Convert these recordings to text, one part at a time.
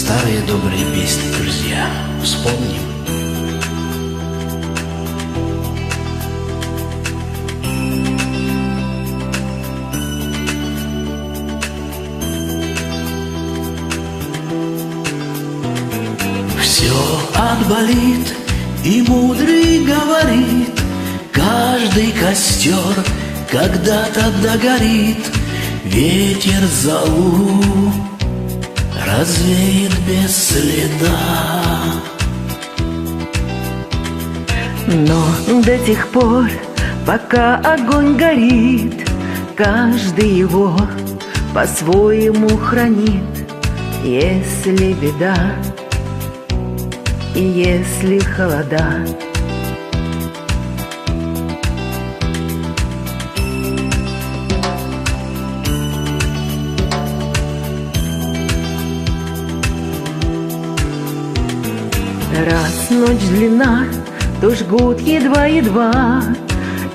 Старые добрые песни, друзья, вспомним. Все отболит, и мудрый говорит: каждый костер когда-то догорит. Ветер зову развеет без следа. Но до тех пор, пока огонь горит, каждый его по-своему хранит. Если беда и если холода, раз ночь длина, то жгут едва-едва,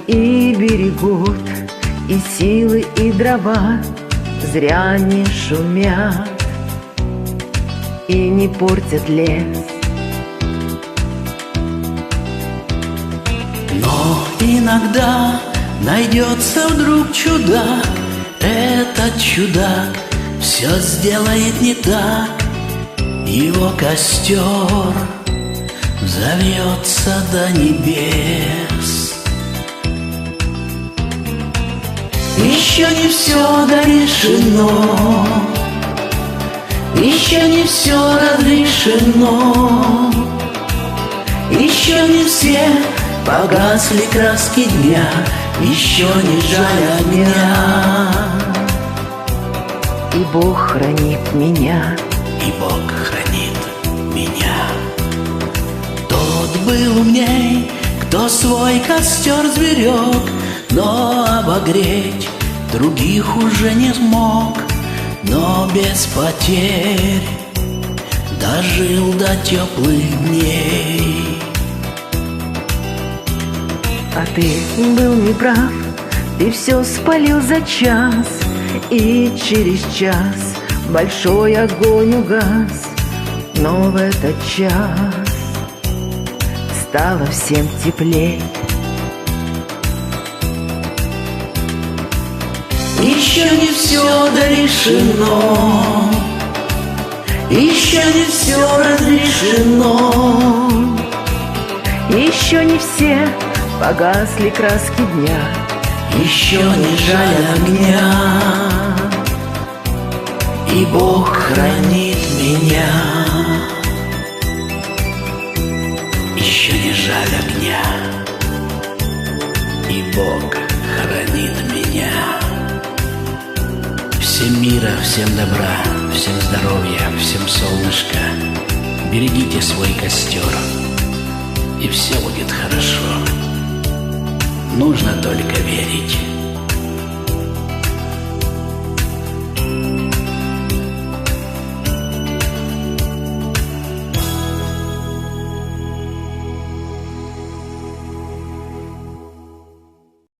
и берегут и силы, и дрова зря не шумят и не портят лес. Но иногда найдется вдруг чудак. Этот чудак все сделает не так. Его костер взовьется до небес. Еще не все дорешено, еще не все разрешено, еще не все погасли краски дня, еще не жаль огня. И Бог хранит меня, и Бог хранит меня. Тот был умней, кто свой костер сберег, но обогреть других уже не смог. Но без потерь дожил до теплых дней. а ты был неправ, ты все спалил за час, и через час большой огонь угас. Но в этот час стало всем теплей. Еще не все дорешено, еще не все разрешено, еще не все погасли краски дня, еще не жаль огня. И Бог хранит меня. Еще не жаль огня, и Бог хранит меня. Всем мира, всем добра, всем здоровья, всем солнышка. Берегите свой костер, и все будет хорошо. Нужно только верить.